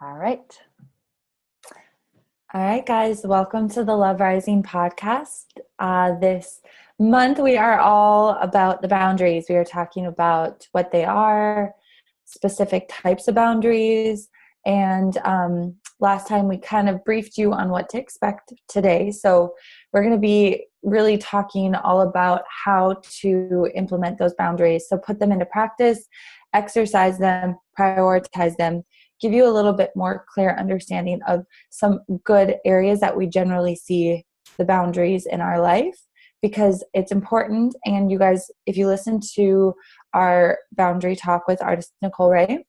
All right. All right, guys, welcome to the Love Rising podcast. This month, we are all about the boundaries. We are talking about what they are, specific types of boundaries, and last time we kind of briefed you on what to expect today. So, we're going to be really talking all about how to implement those boundaries. So, put them into practice, exercise them, prioritize them, give you a little bit more clear understanding of some good areas that we generally see the boundaries in our life, because it's important. And you guys, if you listen to our boundary talk with artist Nicole Ray,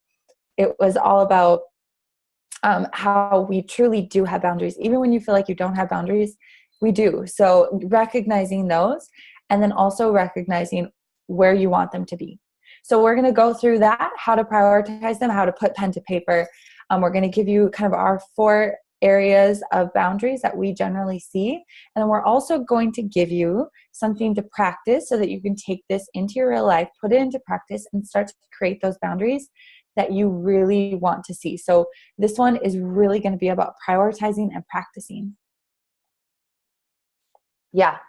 it was all about how we truly do have boundaries. Even when you feel like you don't have boundaries, we do. So recognizing those, and then also recognizing where you want them to be. So we're going to go through that, how to prioritize them, how to put pen to paper. We're going to give you kind of our 4 areas of boundaries that we generally see. And then we're also going to give you something to practice so that you can take this into your real life, put it into practice, and start to create those boundaries that you really want to see. So this one is really going to be about prioritizing and practicing. Yeah.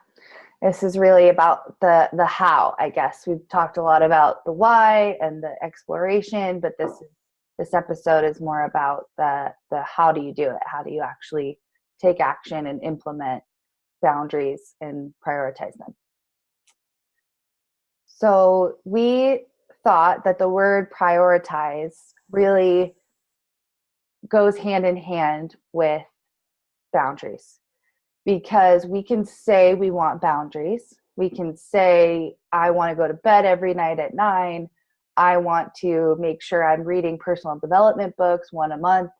This is really about the how, I guess. We've talked a lot about the why and the exploration, but this episode is more about the how do you do it? How do you actually take action and implement boundaries and prioritize them? So we thought that the word prioritize really goes hand in hand with boundaries, because we can say we want boundaries. We can say, I want to go to bed every night at 9. I want to make sure I'm reading personal development books 1 a month.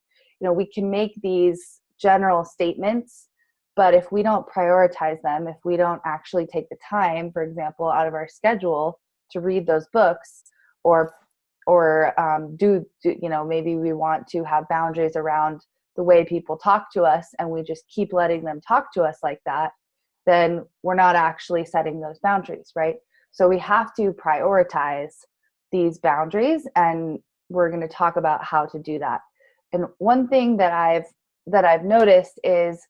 We can make these general statements, but if we don't prioritize them, if we don't actually take the time, for example, out of our schedule to read those books, or maybe we want to have boundaries around the way people talk to us, and we just keep letting them talk to us like that, then we're not actually setting those boundaries, right? So we have to prioritize these boundaries, and we're going to talk about how to do that. And one thing that I've noticed is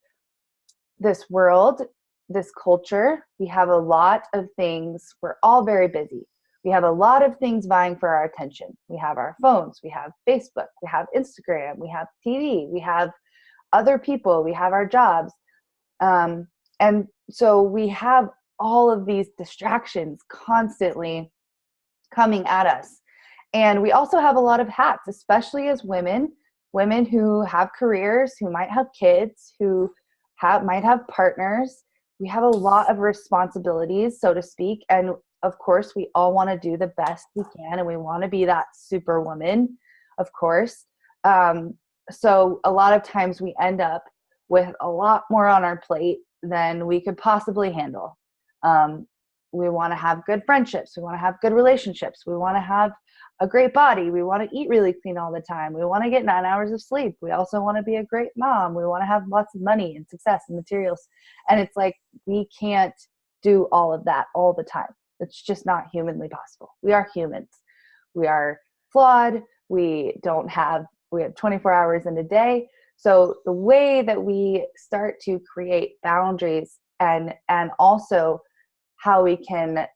this world, this culture, we have a lot of things. We're all very busy. We have a lot of things vying for our attention. We have our phones, we have Facebook, we have Instagram, we have TV, we have other people, we have our jobs. And so we have all of these distractions constantly coming at us. And we also have a lot of hats, especially as women who have careers, who might have kids, who might have partners. We have a lot of responsibilities, so to speak. And of course, we all want to do the best we can, and we want to be that superwoman, of course. So a lot of times we end up with a lot more on our plate than we could possibly handle. We want to have good friendships. We want to have good relationships. We want to have a great body. We want to eat really clean all the time. We want to get 9 hours of sleep. We also want to be a great mom. We want to have lots of money and success and materials. And it's like, we can't do all of that all the time. It's just not humanly possible. We are humans. We are flawed. We have 24 hours in a day. So the way that we start to create boundaries, and also how we can,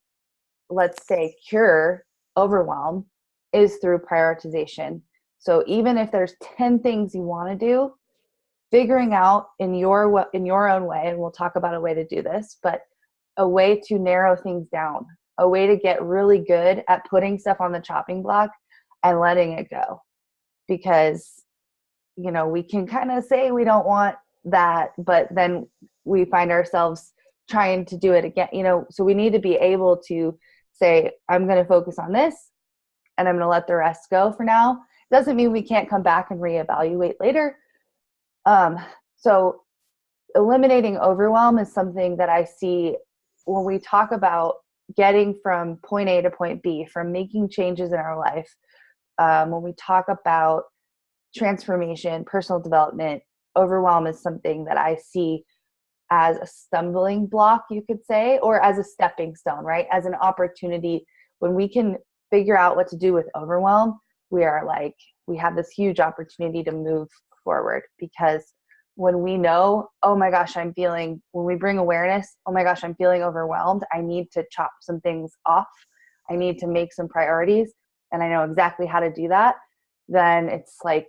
let's say, cure overwhelm, is through prioritization. So even if there's 10 things you want to do, figuring out in your own way, and we'll talk about a way to do this, but a way to narrow things down, a way to get really good at putting stuff on the chopping block and letting it go. Because, we can kind of say we don't want that, but then we find ourselves trying to do it again, so we need to be able to say, I'm going to focus on this, and I'm going to let the rest go for now. Doesn't mean we can't come back and reevaluate later. So eliminating overwhelm is something that I see when we talk about getting from point A to point B, from making changes in our life. When we talk about transformation, personal development, overwhelm is something that I see as a stumbling block, you could say, or as a stepping stone, right? As an opportunity. When we can figure out what to do with overwhelm, we are like we have this huge opportunity to move forward, because when we know, oh my gosh, when we bring awareness, oh my gosh, I'm feeling overwhelmed, I need to chop some things off, I need to make some priorities, and I know exactly how to do that, then it's like,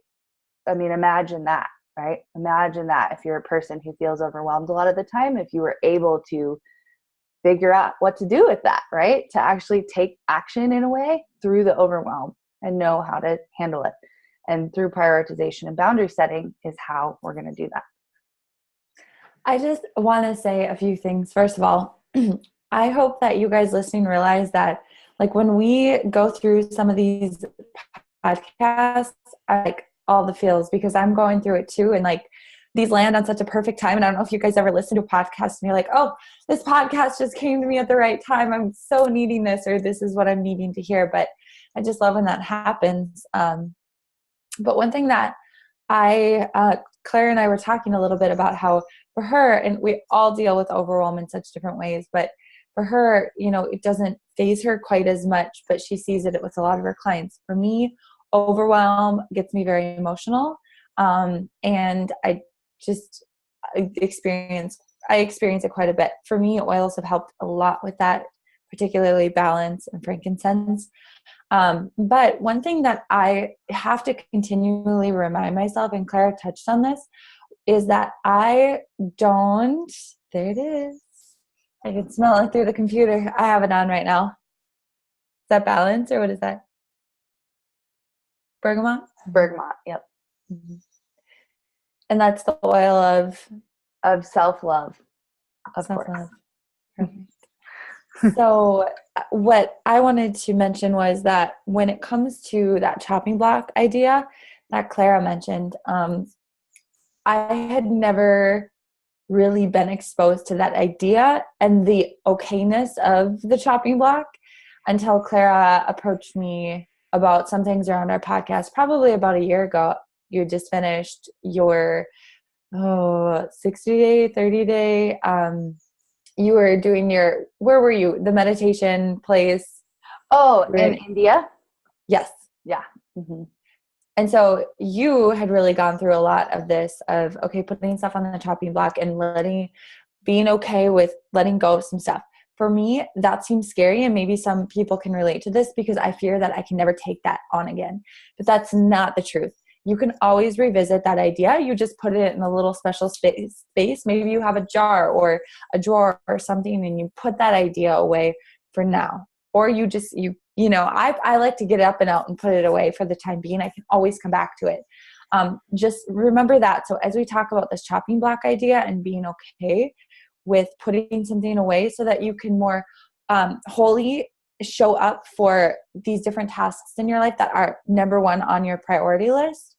I mean, imagine that, right? Imagine that if you're a person who feels overwhelmed a lot of the time, if you were able to figure out what to do with that, right? To actually take action in a way through the overwhelm and know how to handle it. And through prioritization and boundary setting is how we're going to do that. I just want to say a few things. First of all, I hope that you guys listening realize that, like, when we go through some of these podcasts, I like all the feels, because I'm going through it too. And like, these land on such a perfect time. And I don't know if you guys ever listen to a podcast and you're like, oh, this podcast just came to me at the right time. I'm so needing this, or this is what I'm needing to hear. But I just love when that happens. But one thing that Claire and I were talking a little bit about how for her, and we all deal with overwhelm in such different ways, but for her, it doesn't faze her quite as much, but she sees it with a lot of her clients. For me, overwhelm gets me very emotional. And I experience it quite a bit. For me, oils have helped a lot with that, particularly balance and frankincense. But one thing that I have to continually remind myself, and Clara touched on this, is that there it is. I can smell it through the computer. I have it on right now. Is that balance, or what is that? Bergamot? Bergamot, yep. Mm-hmm. And that's the oil of self-love, of self-love. course. Perfect. So what I wanted to mention was that when it comes to that chopping block idea that Clara mentioned, I had never really been exposed to that idea and the okayness of the chopping block until Clara approached me about some things around our podcast, probably about a year ago. You just finished your 60-day, 30-day. You were doing where were you? The meditation place. Oh, right? In India? Yes. Yeah. Mm-hmm. And so you had really gone through a lot of this of, okay, putting stuff on the chopping block and being okay with letting go of some stuff. For me, that seems scary, and maybe some people can relate to this because I fear that I can never take that on again. But that's not the truth. You can always revisit that idea. You just put it in a little special space. Maybe you have a jar or a drawer or something, and you put that idea away for now. Or I like to get it up and out and put it away for the time being. I can always come back to it. Just remember that. So as we talk about this chopping block idea and being okay with putting something away so that you can more wholly show up for these different tasks in your life that are number one on your priority list.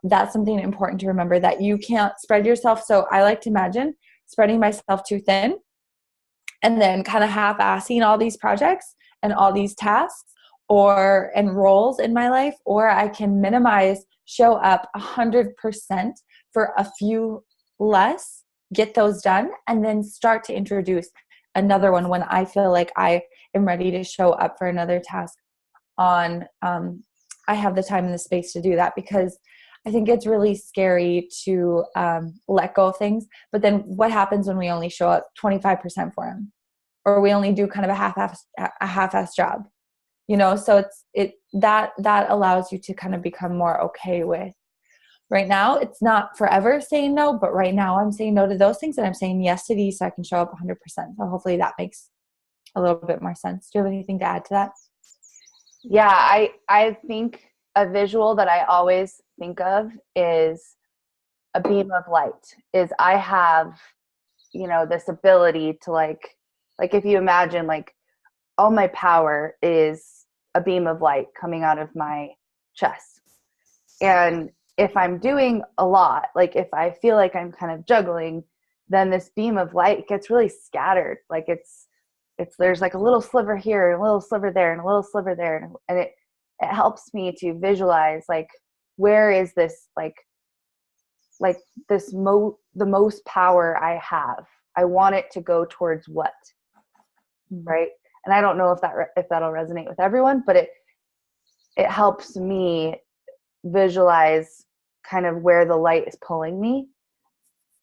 That's something important to remember, that you can't spread yourself. So I like to imagine spreading myself too thin and then kind of half-assing all these projects and all these tasks and roles in my life, or I can show up 100% for a few less, get those done, and then start to introduce another one when I feel like I am ready to show up for another task I have the time and the space to do that, because I think it's really scary to let go of things. But then what happens when we only show up 25% for them, or we only do kind of a half-ass job, So that allows you to kind of become more okay with. Right now, it's not forever saying no, but right now I'm saying no to those things and I'm saying yes to these so I can show up 100%. So hopefully that makes a little bit more sense. Do you have anything to add to that? Yeah, I think a visual that I always think of is a beam of light. I have, this ability to like if you imagine, like, all my power is a beam of light coming out of my chest. And if I'm doing a lot, like if I feel like I'm kind of juggling, then this beam of light gets really scattered. Like there's like a little sliver here and a little sliver there and a little sliver there. And it helps me to visualize, like, where is this, the most power I have. I want it to go towards what, right? And I don't know if that'll resonate with everyone, but it helps me visualize kind of where the light is pulling me,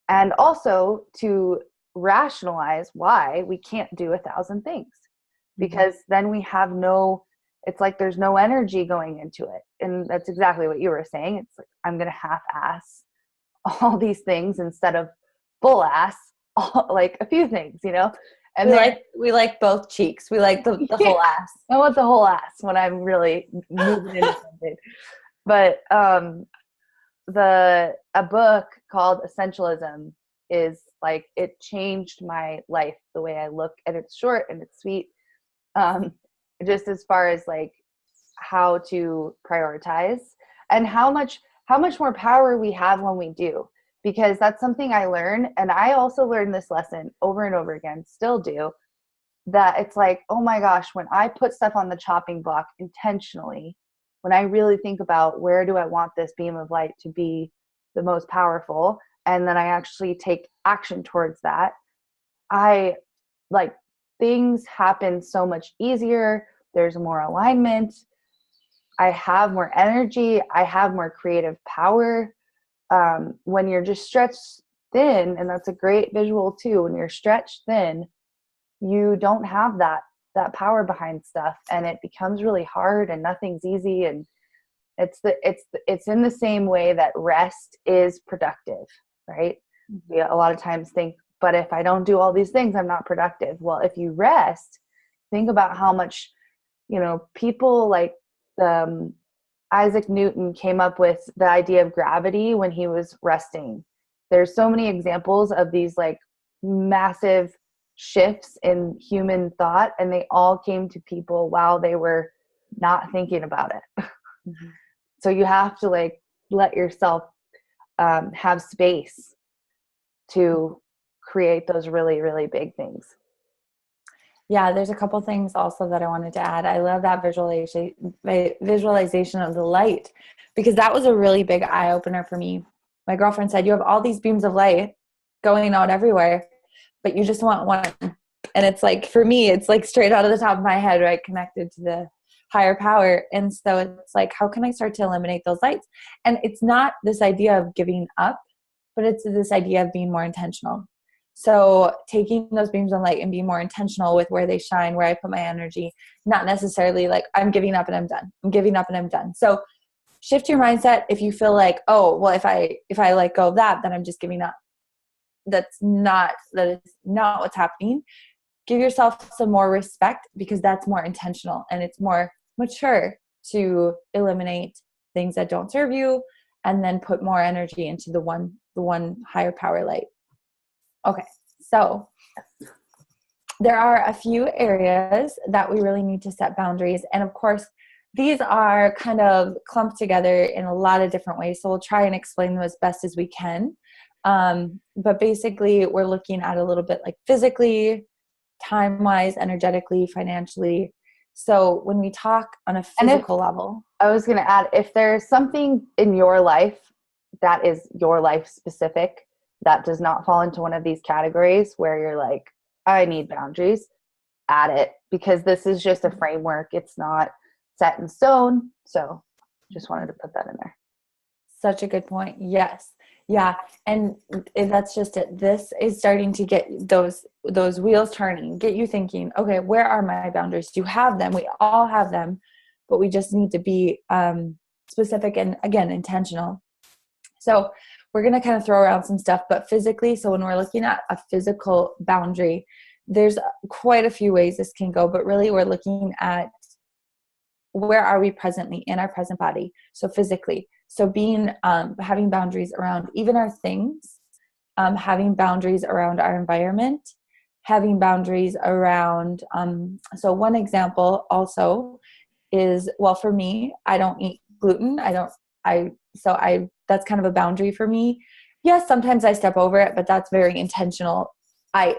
and also to rationalize why we can't do 1,000 things, because then we have it's like there's no energy going into it. And that's exactly what you were saying. It's like, I'm going to half-ass all these things instead of full ass, like a few things, And we like both cheeks. We like the whole ass. I want the whole ass when I'm really moving into something. But a book called Essentialism is like, it changed my life, the way I look, and it's short and it's sweet. Just as far as like how to prioritize and how much more power we have when we do, because that's something I learned. And I also learned this lesson over and over again, still do, that it's like, oh my gosh, when I put stuff on the chopping block intentionally, when I really think about where do I want this beam of light to be the most powerful, and then I actually take action towards that, things happen so much easier. There's more alignment. I have more energy. I have more creative power. When you're just stretched thin, and that's a great visual too, when you're stretched thin, you don't have that power behind stuff, and it becomes really hard, and nothing's easy. And it's in the same way that rest is productive, right? We a lot of times think, but if I don't do all these things, I'm not productive. Well, if you rest, think about how much, people like Isaac Newton came up with the idea of gravity when he was resting. There's so many examples of these like massive shifts in human thought, and they all came to people while they were not thinking about it. So you have to like let yourself have space to create those really, really big things. Yeah, there's a couple things also that I wanted to add. I love that visualization of the light, because that was a really big eye opener for me. My girlfriend said, you have all these beams of light going out everywhere, but you just want one. And it's like, for me, it's like straight out of the top of my head, right? Connected to the higher power. And so it's like, how can I start to eliminate those lights? And it's not this idea of giving up, but it's this idea of being more intentional. So taking those beams of light and being more intentional with where they shine, where I put my energy, not necessarily like I'm giving up and I'm done. I'm giving up and I'm done. So shift your mindset. If you feel like, oh, well, if I let go of that, then I'm just giving up. That is not what's happening. Give yourself some more respect, because that's more intentional and it's more mature to eliminate things that don't serve you, and then put more energy into the one higher power light. Okay, so there are a few areas that we really need to set boundaries. And of course, these are kind of clumped together in a lot of different ways. So we'll try and explain them as best as we can. But basically, we're looking at a little bit like physically, time-wise, energetically, financially. So when we talk on a physical level. I was going to add, if there's something in your life that is your life specific, that does not fall into one of these categories where you're like, I need boundaries, add it, because this is just a framework. It's not set in stone. So just wanted to put that in there. Such a good point. Yes. Yeah. And that's just it. This is starting to get those wheels turning, get you thinking, okay, where are my boundaries? Do you have them? We all have them, but we just need to be specific and, again, intentional. So we're going to kind of throw around some stuff, but physically, so when we're looking at a physical boundary, there's quite a few ways this can go, but really we're looking at where are we presently in our present body. So physically, so being, having boundaries around even our things, having boundaries around our environment, having boundaries around, so one example also is, well, for me, I don't eat gluten. That's kind of a boundary for me. Yes, sometimes I step over it, but that's very intentional. I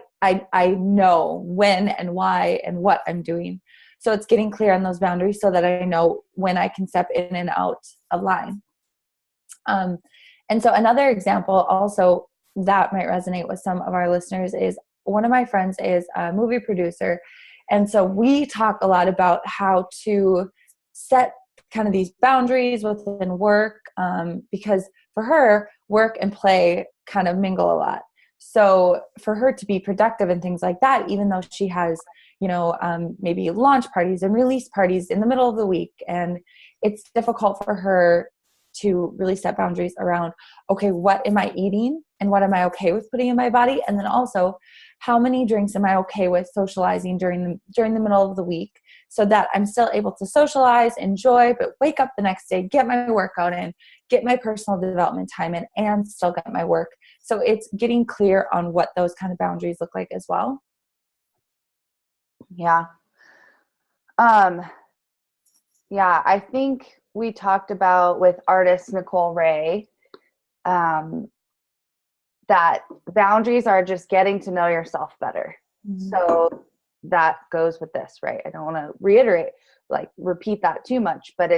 know when and why and what I'm doing. So it's getting clear on those boundaries so that I know when I can step in and out of line. And so another example also that might resonate with some of our listeners is, one of my friends is a movie producer. And so we talk a lot about how to set kind of these boundaries within work, because for her, work and play kind of mingle a lot. So for her to be productive and things like that, even though she has, maybe launch parties and release parties in the middle of the week, and it's difficult for her to really set boundaries around, okay, what am I eating and what am I okay with putting in my body? And then also, how many drinks am I okay with socializing during the middle of the week, so that I'm still able to socialize, enjoy, but wake up the next day, get my workout in, get my personal development time in, and still get my work. So it's getting clear on what those kind of boundaries look like as well. Yeah. Yeah, I think we talked about with artist Nicole Ray, that boundaries are just getting to know yourself better. Mm-hmm. So that goes with this, right? I don't want to repeat that too much, but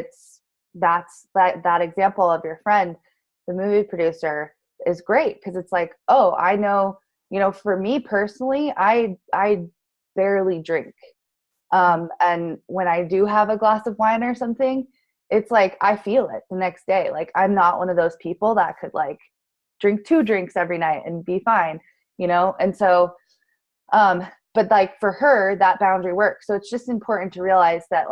that's that example of your friend, the movie producer, is great, because it's like, oh, I know, for me personally, I barely drink. And when I do have a glass of wine or something, it's like, I feel it the next day. Like, I'm not one of those people that could drink 2 drinks every night and be fine, And so, but for her, that boundary works. So it's just important to realize that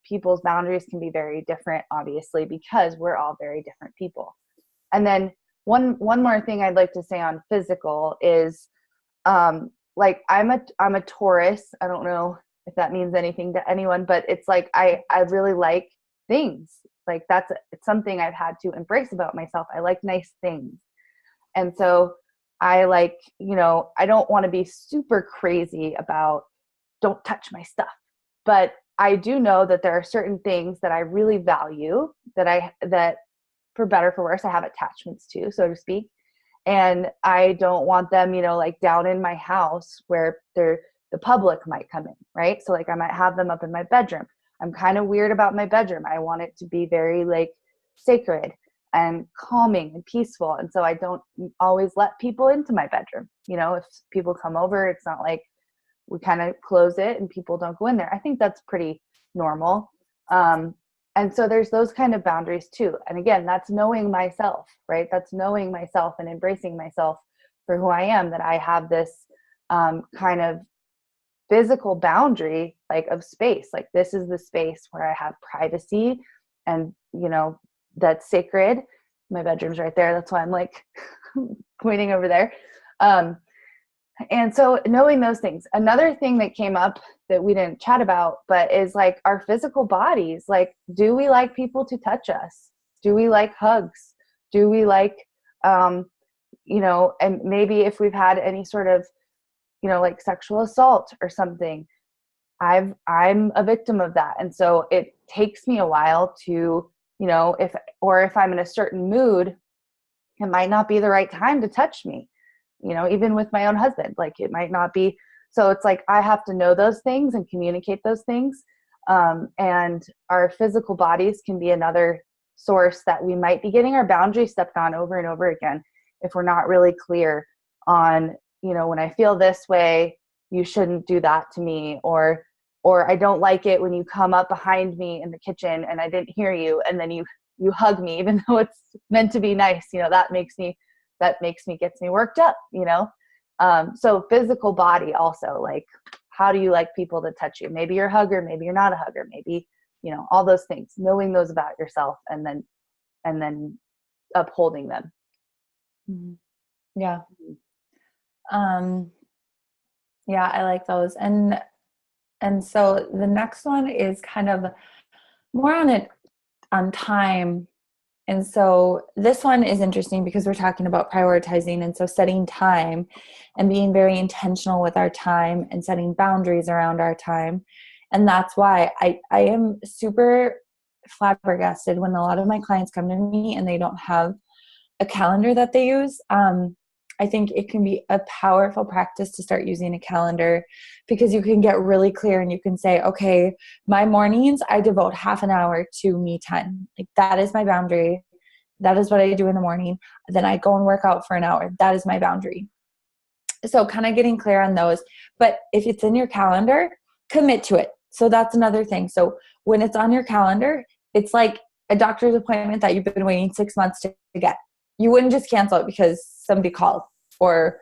people's boundaries can be very different, obviously, because we're all very different people. And then one more thing I'd like to say on physical is, I'm a Taurus. I don't know if that means anything to anyone, but it's I really like things. It's something I've had to embrace about myself. I like nice things. And so I I don't want to be super crazy about don't touch my stuff, but I do know that there are certain things that I really value that for better, for worse, I have attachments to, so to speak. And I don't want them, down in my house where the public might come in, right? So I might have them up in my bedroom. I'm kind of weird about my bedroom. I want it to be very sacred and calming and peaceful. And so I don't always let people into my bedroom. If people come over, it's not like we kind of close it and people don't go in there. I think that's pretty normal. And so there's those kind of boundaries too. And again, that's knowing myself, right? That's knowing myself and embracing myself for who I am, that I have this kind of physical boundary of space. This is the space where I have privacy and, that's sacred. My bedroom's right there. That's why I'm pointing over there. And so knowing those things. Another thing that came up that we didn't chat about, but is our physical bodies. Do we like people to touch us? Do we like hugs? Do we and maybe if we've had any sort of, sexual assault or something, I'm a victim of that. And so it takes me a while to, if I'm in a certain mood, it might not be the right time to touch me, even with my own husband, it might not be. So it's I have to know those things and communicate those things. And our physical bodies can be another source that we might be getting our boundaries stepped on over and over again if we're not really clear on, when I feel this way, you shouldn't do that to me, or I don't like it when you come up behind me in the kitchen and I didn't hear you, and then you hug me even though it's meant to be nice. Gets me worked up. So physical body also, how do you like people to touch you? Maybe you're a hugger, maybe you're not a hugger, maybe all those things, knowing those about yourself and then upholding them. Yeah. Yeah, I like those. And so the next one is kind of more on time. And so this one is interesting because we're talking about prioritizing. And so setting time and being very intentional with our time and setting boundaries around our time. And that's why I am super flabbergasted when a lot of my clients come to me and they don't have a calendar that they use. I think it can be a powerful practice to start using a calendar, because you can get really clear and you can say, okay, my mornings, I devote half an hour to me time. That is my boundary. That is what I do in the morning. Then I go and work out for an hour. That is my boundary. So kind of getting clear on those. But if it's in your calendar, commit to it. So that's another thing. So when it's on your calendar, it's like a doctor's appointment that you've been waiting 6 months to get. You wouldn't just cancel it because somebody called or,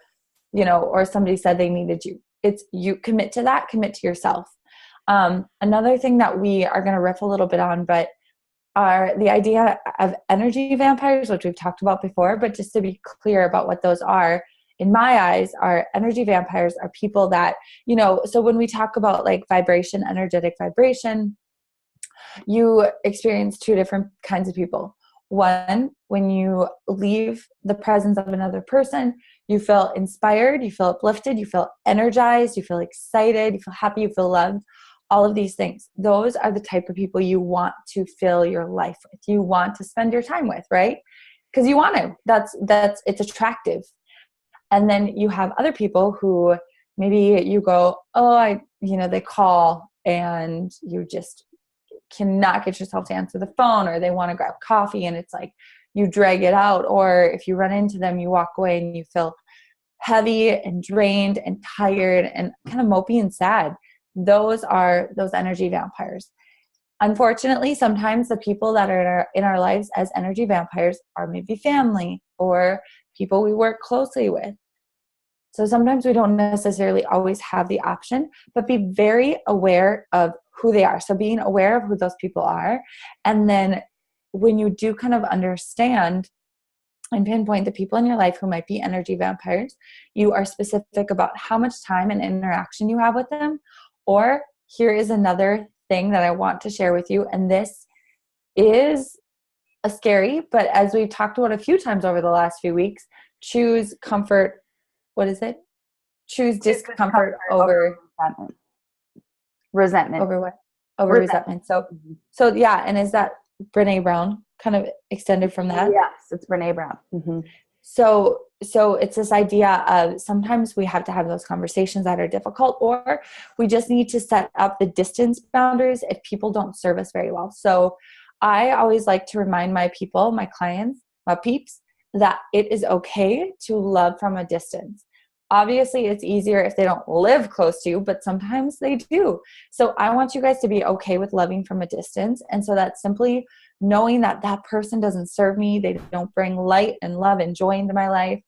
or somebody said they needed you. It's you commit to that, commit to yourself. Another thing that we are going to riff a little bit on, but are the idea of energy vampires, which we've talked about before, but just to be clear about what those are, in my eyes, are energy vampires are people that, so when we talk about like vibration, energetic vibration, you experience two different kinds of people. One, when you leave the presence of another person, you feel inspired, you feel uplifted, you feel energized, you feel excited, you feel happy, you feel loved, all of these things. Those are the type of people you want to fill your life with. You want to spend your time with, right? Because you want to. It's attractive. And then you have other people who maybe you go, they call and you just cannot get yourself to answer the phone, or they want to grab coffee and it's like you drag it out. Or if you run into them, you walk away and you feel heavy and drained and tired and kind of mopey and sad. Those are those energy vampires. Unfortunately, sometimes the people that are in our lives as energy vampires are maybe family or people we work closely with. So sometimes we don't necessarily always have the option, but be very aware of who they are. So being aware of who those people are. And then when you do kind of understand and pinpoint the people in your life who might be energy vampires, you are specific about how much time and interaction you have with them. Or here is another thing that I want to share with you. And this is a scary, but as we've talked about a few times over the last few weeks, choose comfort. What is it? Choose discomfort over resentment. Over what? Over resentment. So yeah. And is that Brene Brown kind of extended from that? Yes, it's Brene Brown. Mm-hmm. So it's this idea of sometimes we have to have those conversations that are difficult, or we just need to set up the distance boundaries if people don't serve us very well. So I always like to remind my people, my clients, my peeps, that it is okay to love from a distance. Obviously, it's easier if they don't live close to you, but sometimes they do. So I want you guys to be okay with loving from a distance. And so that's simply knowing that that person doesn't serve me. They don't bring light and love and joy into my life.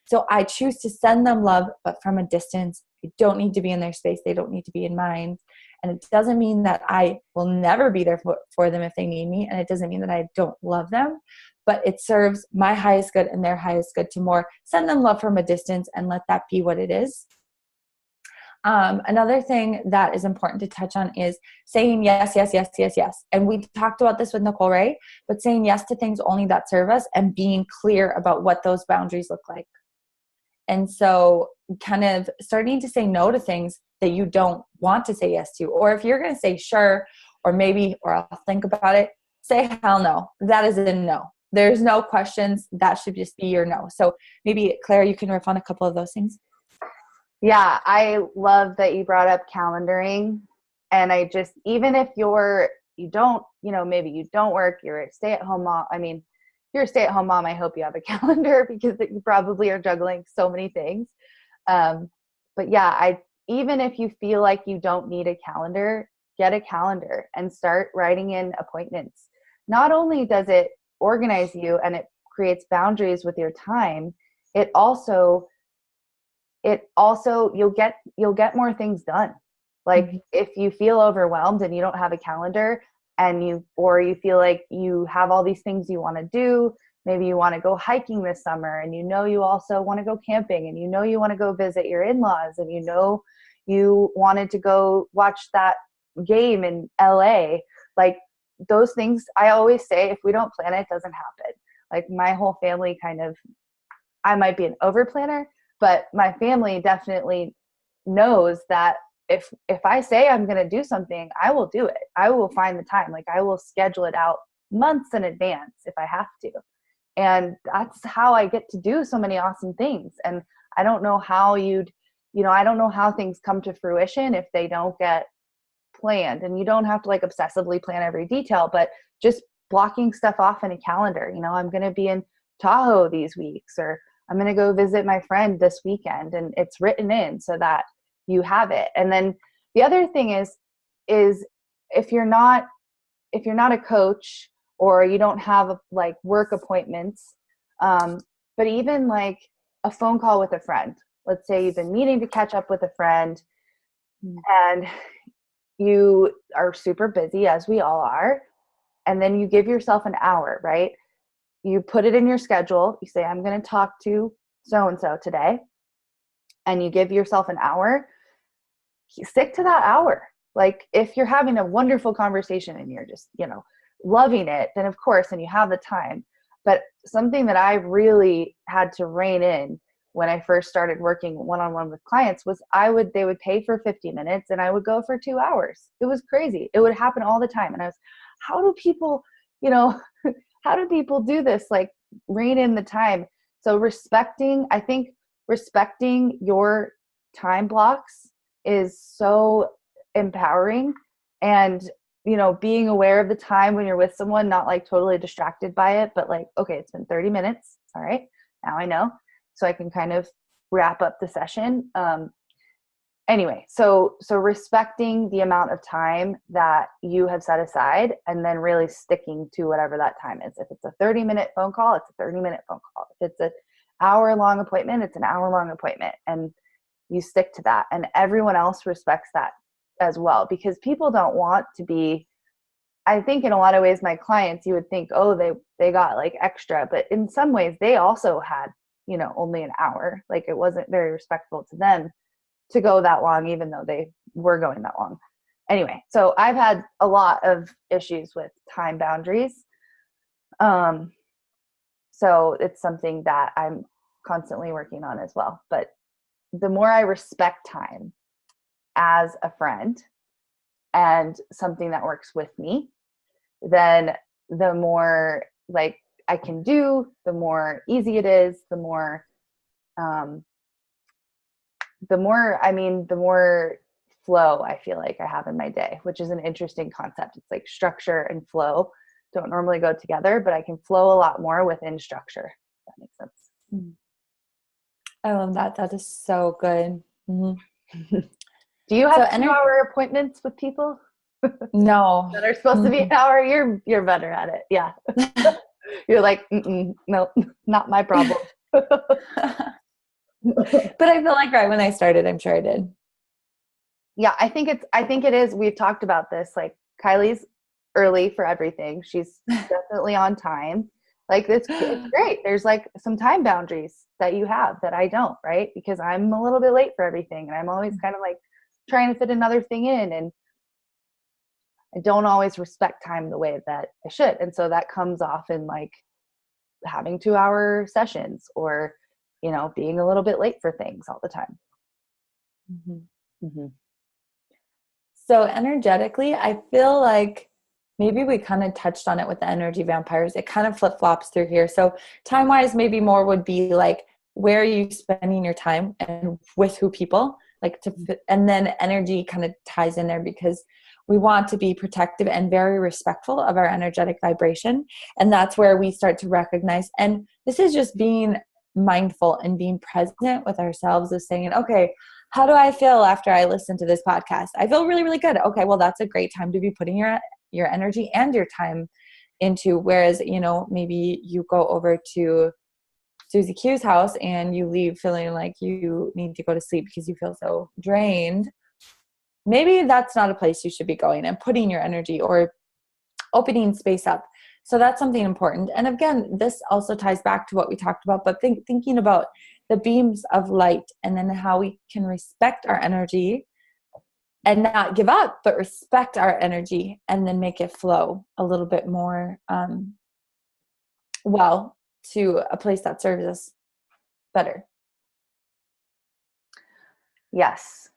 So I choose to send them love, but from a distance. I don't need to be in their space. They don't need to be in mine. And it doesn't mean that I will never be there for them if they need me. And it doesn't mean that I don't love them. But it serves my highest good and their highest good to more send them love from a distance and let that be what it is. Another thing that is important to touch on is saying yes, yes, yes, yes, yes. And we talked about this with Nicole Ray, but saying yes to things only that serve us and being clear about what those boundaries look like. And so kind of starting to say no to things that you don't want to say yes to. Or if you're going to say sure, or maybe, or I'll think about it, say hell no. That is a no. There's no questions. That should just be your no. So maybe, Claire, you can riff on a couple of those things. Yeah, I love that you brought up calendaring. And I just, even if you don't, maybe you don't work, you're a stay-at-home mom. I mean, if you're a stay-at-home mom, I hope you have a calendar because you probably are juggling so many things. But yeah, even if you feel like you don't need a calendar, get a calendar and start writing in appointments. Not only does it organize you and it creates boundaries with your time, it also you'll get more things done. Like if you feel overwhelmed and you don't have a calendar and you feel like you have all these things you want to do, maybe you want to go hiking this summer and you also want to go camping and you want to go visit your in-laws and you wanted to go watch that game in LA, like those things, I always say, if we don't plan it, doesn't happen. Like my whole family I might be an over planner, but my family definitely knows that if I say I'm going to do something, I will do it. I will find the time. Like I will schedule it out months in advance if I have to. And that's how I get to do so many awesome things. And I don't know how I don't know how things come to fruition if they don't get planned. And you don't have to like obsessively plan every detail, but just blocking stuff off in a calendar. I'm going to be in Tahoe these weeks, or I'm going to go visit my friend this weekend, and it's written in so that you have it. And then the other thing is if you're not if you're not a coach or you don't have like work appointments, but even like a phone call with a friend, let's say you've been meaning to catch up with a friend and you are super busy, as we all are, and then you give yourself an hour, right? You put it in your schedule. You say, I'm going to talk to so-and-so today. And you give yourself an hour. Stick to that hour. Like if you're having a wonderful conversation and you're just, loving it, then of course, and you have the time. But something that I really had to rein in when I first started working one-on-one with clients was they would pay for 50 minutes and I would go for 2 hours. It was crazy. It would happen all the time. And I was, how do people, how do people do this? Like rein in the time. So I think respecting your time blocks is so empowering, and being aware of the time when you're with someone, not like totally distracted by it, but like, okay, it's been 30 minutes. All right, now I know, so I can kind of wrap up the session. Anyway, so respecting the amount of time that you have set aside and then really sticking to whatever that time is. If it's a 30-minute phone call, it's a 30-minute phone call. If it's an hour-long appointment, it's an hour-long appointment. And you stick to that. And everyone else respects that as well, because people don't want to be, I think in a lot of ways, my clients, you would think, oh, they got like extra, but in some ways they also had, only an hour. Like it wasn't very respectful to them to go that long, even though they were going that long. Anyway, so I've had a lot of issues with time boundaries. So it's something that I'm constantly working on as well. But the more I respect time as a friend and something that works with me, then the more like I can do, the more easy it is, the more flow I feel like I have in my day, which is an interesting concept. It's like structure and flow don't normally go together, but I can flow a lot more within structure. If that makes sense. I love that. That is so good. Mm-hmm. Do you have 2-hour appointments with people? No. That are supposed to be an hour? You're better at it. Yeah. You're like, no, not my problem. But I feel like right when I started, I'm sure I did. Yeah, I think it is. We've talked about this. Like Kylie's early for everything. She's definitely on time. Like it's great. There's like some time boundaries that you have that I don't, right? Because I'm a little bit late for everything, and I'm always kind of like trying to fit another thing in, and I don't always respect time the way that I should. And so that comes off in like having 2-hour sessions or, being a little bit late for things all the time. Mm-hmm. Mm-hmm. So energetically, I feel like maybe we kind of touched on it with the energy vampires. It kind of flip-flops through here. So time-wise, maybe more would be like, where are you spending your time and with who people? And then energy kind of ties in there because we want to be protective and very respectful of our energetic vibration. And that's where we start to recognize. And this is just being mindful and being present with ourselves, of saying, okay, how do I feel after I listen to this podcast? I feel really, really good. Okay, well, that's a great time to be putting your energy and your time into. Whereas, maybe you go over to Susie Q's house and you leave feeling like you need to go to sleep because you feel so drained. Maybe that's not a place you should be going and putting your energy or opening space up. So that's something important. And again, this also ties back to what we talked about, but thinking about the beams of light and then how we can respect our energy and not give up, but respect our energy and then make it flow a little bit more well to a place that serves us better. Yes.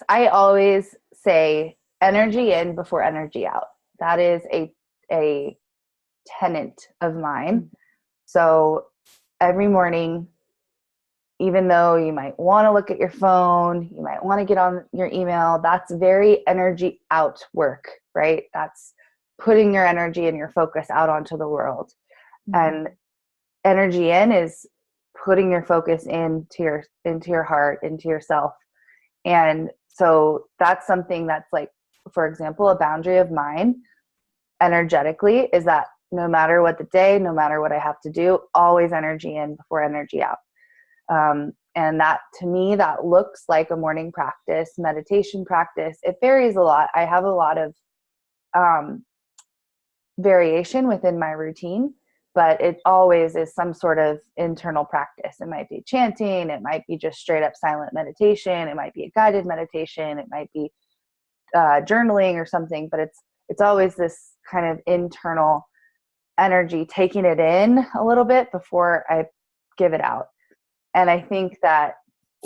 I always say energy in before energy out. That is a tenet of mine. So every morning, even though you might want to look at your phone, you might want to get on your email, that's very energy out work, right? That's putting your energy and your focus out onto the world. Mm-hmm. And energy in is putting your focus into your heart, into yourself. And so that's something that's like, for example, a boundary of mine. energetically is that no matter what the day, no matter what I have to do, always energy in before energy out. And that, to me, that looks like a morning practice, meditation practice. It varies a lot. I have a lot of variation within my routine, but it always is some sort of internal practice. It might be chanting. It might be just straight up silent meditation. It might be a guided meditation. It might be journaling or something, but it's always this kind of internal energy, taking it in a little bit before I give it out. And I think that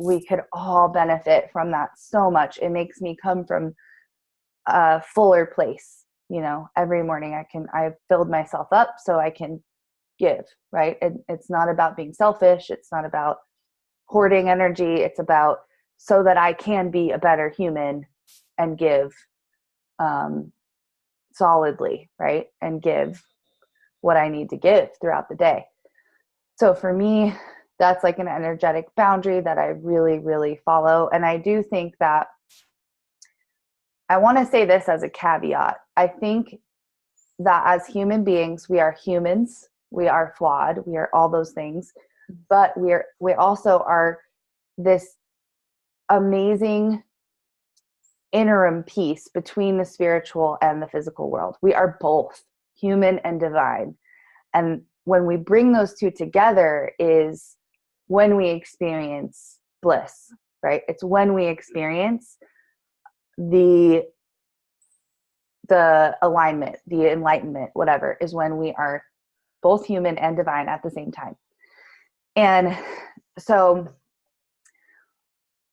we could all benefit from that so much. It makes me come from a fuller place. You know, every morning I've filled myself up so I can give, right? It's not about being selfish. It's not about hoarding energy. It's about so that I can be a better human and give solidly, right? And give what I need to give throughout the day. So for me, that's like an energetic boundary that I really, really follow. And I do think that I want to say this as a caveat. I think that as human beings, we are humans, we are flawed, we are all those things, but we also are this amazing interim piece between the spiritual and the physical world. We are both human and divine. And when we bring those two together is when we experience bliss, right? It's when we experience the alignment, the enlightenment, whatever, is when we are both human and divine at the same time. And so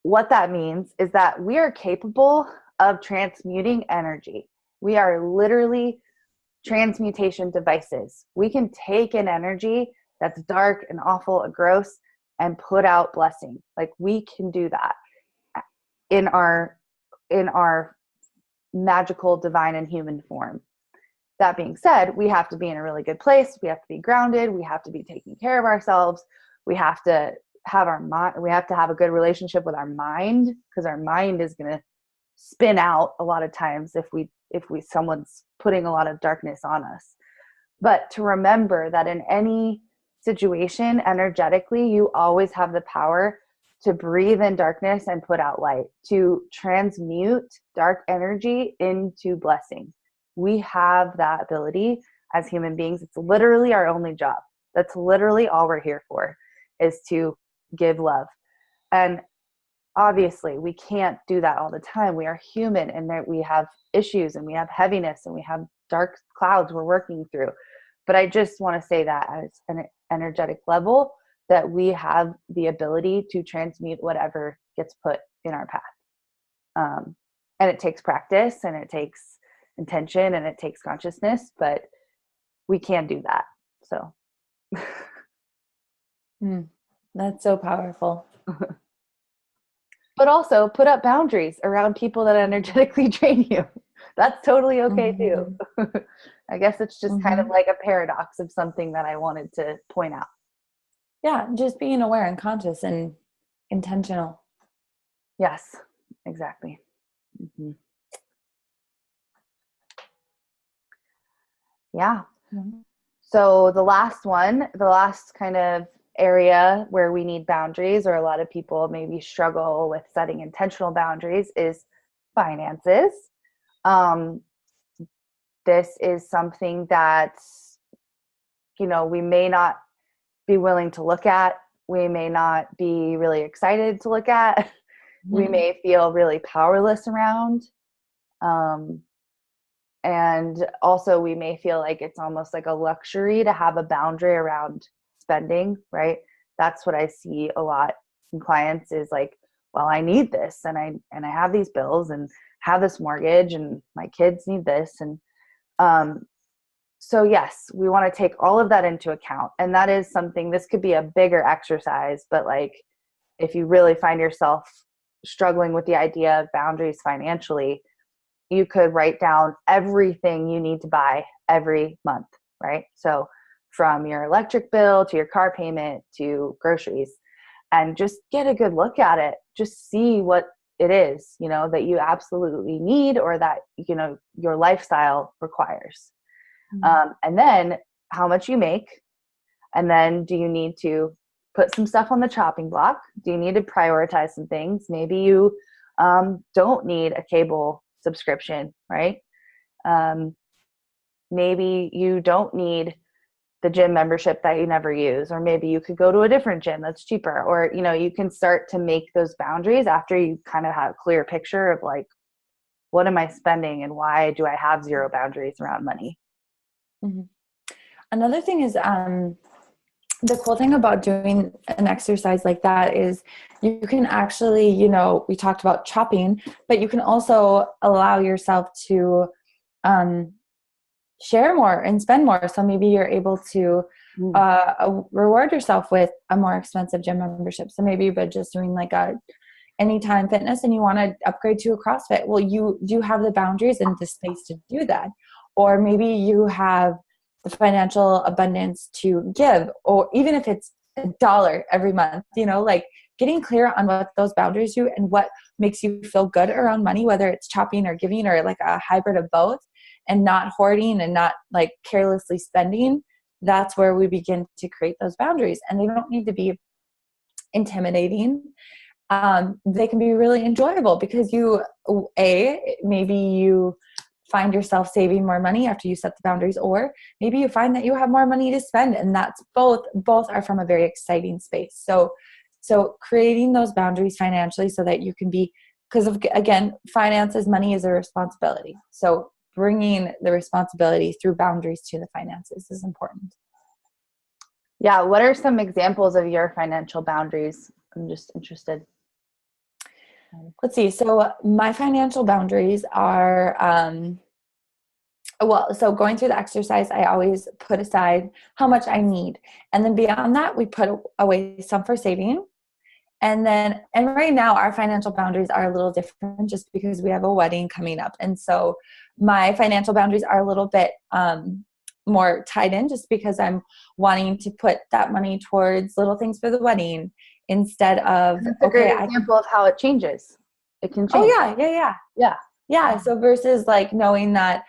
what that means is that we are capable of transmuting energy. We are literally transmutation devices. We can take an energy that's dark and awful and gross and put out blessing. Like, we can do that in our magical, divine, and human form. That being said, we have to be in a really good place. We have to be grounded. We have to be taking care of ourselves. We have to have our mind. We have to have a good relationship with our mind, because our mind is going to spin out a lot of times if someone's putting a lot of darkness on us. But to remember that in any situation, energetically, you always have the power to breathe in darkness and put out light, to transmute dark energy into blessing. We have that ability as human beings. It's literally our only job. That's literally all we're here for, is to give love. And obviously we can't do that all the time. We are human, and that we have issues, and we have heaviness, and we have dark clouds we're working through. But I just want to say that as an energetic level, that we have the ability to transmute whatever gets put in our path. And it takes practice, and it takes intention, and it takes consciousness, but we can do that. So that's so powerful. But also put up boundaries around people that energetically drain you. That's totally okay too. I guess it's just kind of like a paradox of something that I wanted to point out. Yeah, just being aware and conscious and intentional. Yes, exactly. Mm-hmm. Yeah. Mm-hmm. So the last kind of area where we need boundaries, or a lot of people maybe struggle with setting intentional boundaries, is finances. This is something that, we may not be willing to look at. We may not be really excited to look at. Mm-hmm. We may feel really powerless around. And also we may feel like it's almost like a luxury to have a boundary around spending, right? That's what I see a lot in clients, is like, well, I need this, and I have these bills, and have this mortgage, and my kids need this. And so yes, we want to take all of that into account. And that is something, this could be a bigger exercise, but like, if you really find yourself struggling with the idea of boundaries financially, you could write down everything you need to buy every month, right? So from your electric bill to your car payment to groceries, and just get a good look at it. Just see what it is, that you absolutely need, or that, your lifestyle requires. And then how much you make. And then do you need to put some stuff on the chopping block? Do you need to prioritize some things? Maybe you don't need a cable subscription, right? Maybe you don't need the gym membership that you never use, or maybe you could go to a different gym that's cheaper, or, you know, you can start to make those boundaries after you kind of have a clear picture of like, what am I spending and why do I have zero boundaries around money? Mm-hmm. Another thing is, the cool thing about doing an exercise like that is you can actually, you know, we talked about chopping, but you can also allow yourself to share more and spend more. So maybe you're able to reward yourself with a more expensive gym membership. So maybe you've been just doing like a Anytime Fitness and you want to upgrade to a CrossFit. Well, you do have the boundaries and the space to do that. Or maybe you have the financial abundance to give, or even if it's $1 every month, you know, like getting clear on what those boundaries do and what makes you feel good around money, whether it's chopping or giving or like a hybrid of both, and not hoarding and not like carelessly spending. That's where we begin to create those boundaries, and they don't need to be intimidating. They can be really enjoyable because maybe you find yourself saving more money after you set the boundaries, or maybe you find that you have more money to spend, and that's both are from a very exciting space. So creating those boundaries financially so that you can be, because of, again, finances, money is a responsibility. So bringing the responsibility through boundaries to the finances is important. Yeah. What are some examples of your financial boundaries? I'm just interested. Let's see. So my financial boundaries are, so going through the exercise, I always put aside how much I need. And then beyond that, we put away some for saving. And right now our financial boundaries are a little different just because we have a wedding coming up. And so my financial boundaries are a little bit more tied in just because I'm wanting to put that money towards little things for the wedding instead of, that's a great example of how it changes. It can change. Oh yeah. So versus like knowing that,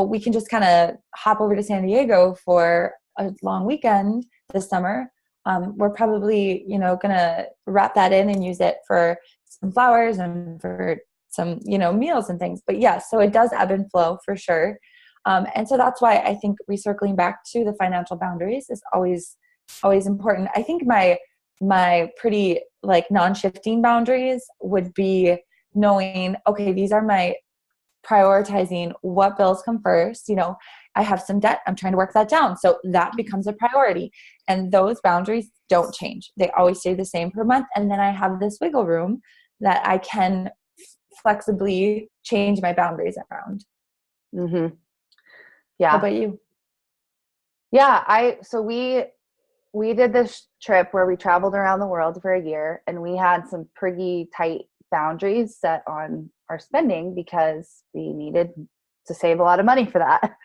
we can just kind of hop over to San Diego for a long weekend this summer. We're probably, going to wrap that in and use it for some flowers and for some, meals and things. But yeah, so it does ebb and flow for sure. And so that's why I think recircling back to the financial boundaries is always important. I think my pretty like non-shifting boundaries would be knowing, okay, these are my prioritizing what bills come first. I have some debt, I'm trying to work that down. So that becomes a priority. And those boundaries don't change. They always stay the same per month. And then I have this wiggle room that I can flexibly change my boundaries around. Mm-hmm. Yeah. How about you? Yeah. So we did this trip where we traveled around the world for a year, and we had some pretty tight boundaries set on our spending because we needed to save a lot of money for that.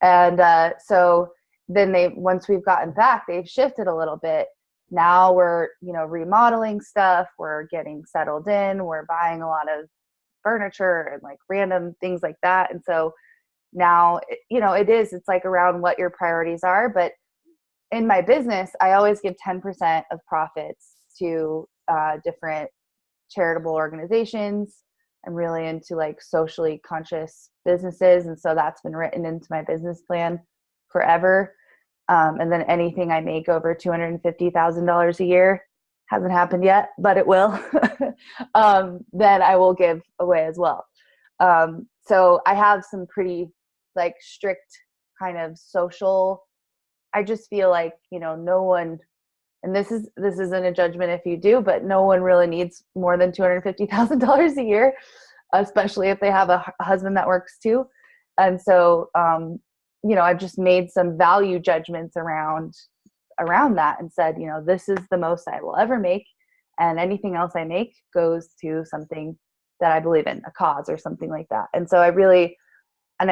And so then once we've gotten back, they've shifted a little bit. Now we're, remodeling stuff, we're getting settled in, we're buying a lot of furniture and like random things like that. And so now, it's like around what your priorities are. But in my business, I always give 10% of profits to different charitable organizations. I'm really into like socially conscious businesses. And so that's been written into my business plan forever. And then anything I make over $250,000 a year, hasn't happened yet, but it will, then I will give away as well. So I have some pretty like strict kind of social, I just feel like, no one, and this isn't a judgment if you do, but no one really needs more than $250,000 a year, especially if they have a husband that works too. And so, I've just made some value judgments around that and said, this is the most I will ever make. And anything else I make goes to something that I believe in, a cause or something like that. And so I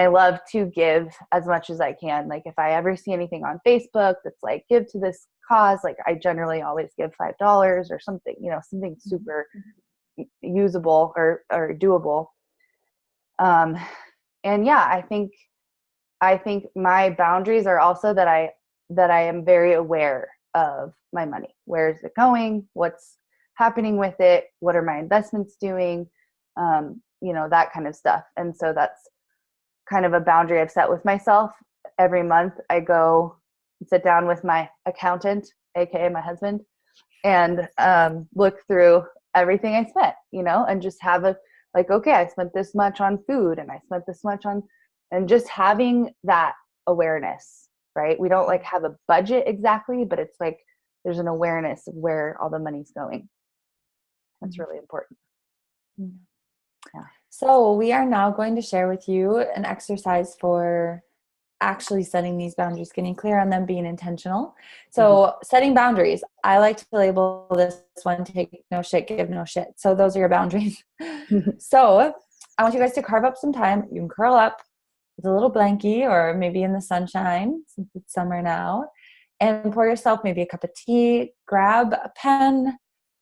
love to give as much as I can. Like if I ever see anything on Facebook that's like, give to this cause, like I generally always give $5 or something, something super usable or doable. And yeah, I think I think my boundaries are also that I am very aware of my money. Where is it going? What's happening with it? What are my investments doing? That kind of stuff. And so that's kind of a boundary I've set with myself. Every month I go sit down with my accountant, aka my husband, and look through everything I spent, and just have okay, I spent this much on food and I spent this much on, and just having that awareness, right? We don't have a budget exactly, but it's there's an awareness of where all the money's going. That's really important. Yeah. So we are now going to share with you an exercise for actually setting these boundaries, getting clear on them, being intentional. So setting boundaries, I like to label this one, take no shit, give no shit. So those are your boundaries. So I want you guys to carve up some time. You can curl up with a little blankie or maybe in the sunshine since it's summer now, and pour yourself maybe a cup of tea, grab a pen,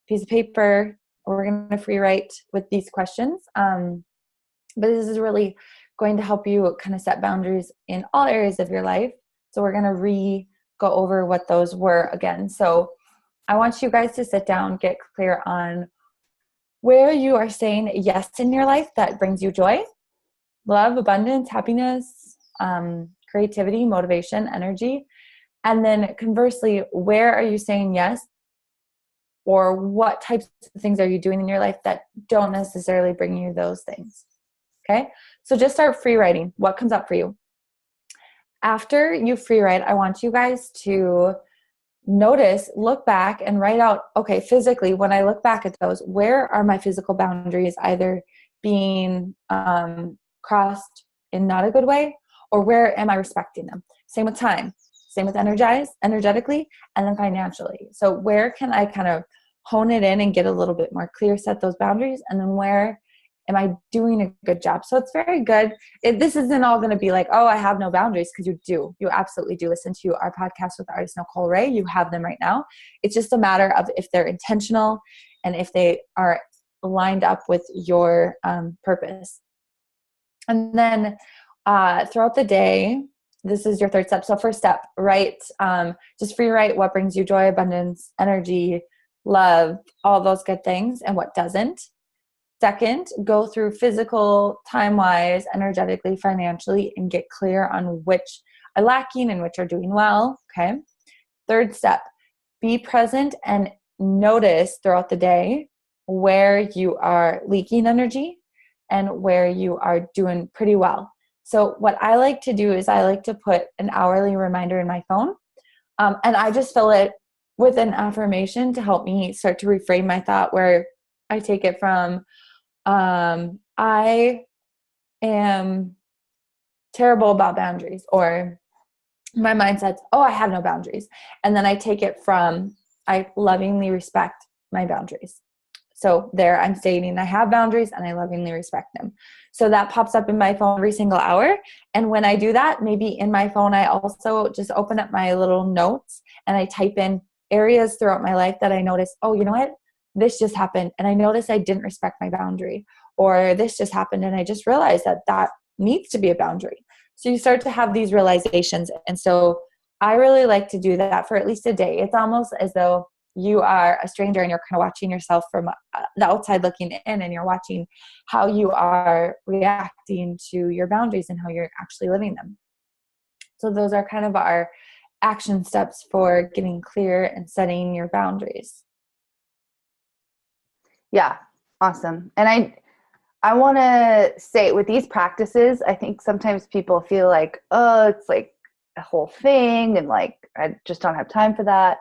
piece of paper. We're going to free write with these questions. But this is really going to help you kind of set boundaries in all areas of your life. So we're going to go over what those were again. So I want you guys to sit down, get clear on where you are saying yes in your life that brings you joy, love, abundance, happiness, creativity, motivation, energy. And then conversely, where are you saying yes? Or what types of things are you doing in your life that don't necessarily bring you those things? Okay, so just start free writing. What comes up for you? After you free write, I want you guys to notice, look back and write out, okay, physically, when I look back at those, where are my physical boundaries either being crossed in not a good way, or where am I respecting them? Same with time, same with energetically, and then financially. So where can I kind of hone it in and get a little bit more clear, set those boundaries, and then where am I doing a good job? So it's very good. This isn't all going to be like, oh, I have no boundaries, because you do. You absolutely do. Listen to our podcast with artist Nicole Ray. You have them right now. It's just a matter of if they're intentional and if they are lined up with your purpose. And then throughout the day, this is your third step. So first step, write, just free write what brings you joy, abundance, energy, love, all those good things, and what doesn't. Second, go through physical, time-wise, energetically, financially, and get clear on which are lacking and which are doing well, okay? Third step, be present and notice throughout the day where you are leaking energy and where you are doing pretty well. So what I like to do is I like to put an hourly reminder in my phone, and I just fill it with an affirmation to help me start to reframe my thought, where I take it from, I am terrible about boundaries, or my mindset's, oh, I have no boundaries. And then I take it from, I lovingly respect my boundaries. So there I'm stating I have boundaries and I lovingly respect them. So that pops up in my phone every single hour. And when I do that, maybe in my phone, I also just open up my little notes and I type in areas throughout my life that I notice, oh, you know what? This just happened and I noticed I didn't respect my boundary, or this just happened and I just realized that needs to be a boundary. So you start to have these realizations. And so I really like to do that for at least a day. It's almost as though you are a stranger and you're kind of watching yourself from the outside looking in, and you're watching how you are reacting to your boundaries and how you're actually living them. So those are kind of our action steps for getting clear and setting your boundaries. Yeah, awesome. And I want to say, with these practices, I think sometimes people feel like, oh, it's like a whole thing and like I just don't have time for that.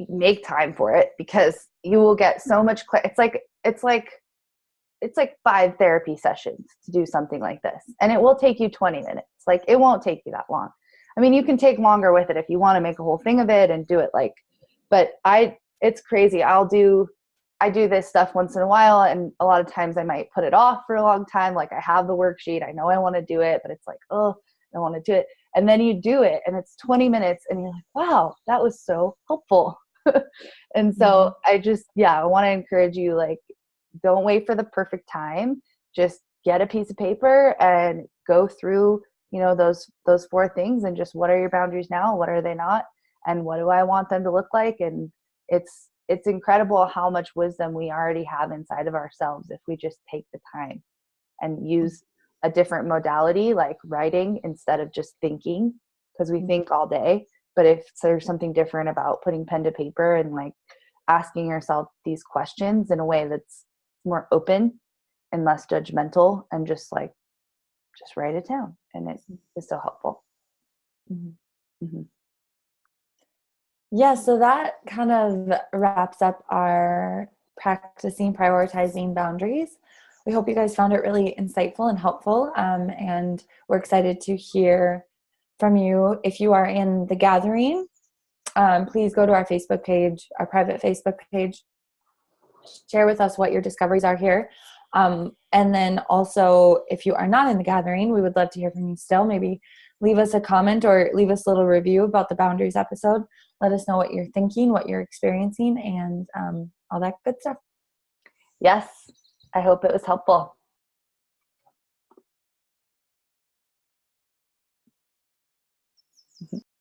Make time for it, because you will get so much it's like 5 therapy sessions to do something like this, and it will take you 20 minutes. Like, it won't take you that long. I mean, you can take longer with it if you want to make a whole thing of it and do it but it's crazy. I do this stuff once in a while, and a lot of times I might put it off for a long time. Like, I have the worksheet, I know I want to do it, but it's like, oh, I don't want to do it. And then you do it and it's 20 minutes and you're like, wow, that was so helpful. And so I want to encourage you, like, don't wait for the perfect time. Just get a piece of paper and go through, those 4 things, and just, what are your boundaries now? What are they not? And what do I want them to look like? And it's incredible how much wisdom we already have inside of ourselves if we just take the time and use a different modality like writing instead of just thinking, because we think all day. But if there's something different about putting pen to paper and like asking yourself these questions in a way that's more open and less judgmental, and just write it down, and it is so helpful. Mm-hmm. Yeah, so that kind of wraps up our practicing prioritizing boundaries. We hope you guys found it really insightful and helpful, and we're excited to hear from you. If you are in the gathering, please go to our Facebook page, our private Facebook page. Share with us what your discoveries are here. And then also, if you are not in the gathering, we would love to hear from you still. Maybe leave us a comment or leave us a little review about the boundaries episode. Let us know what you're thinking, what you're experiencing, and all that good stuff. Yes, I hope it was helpful.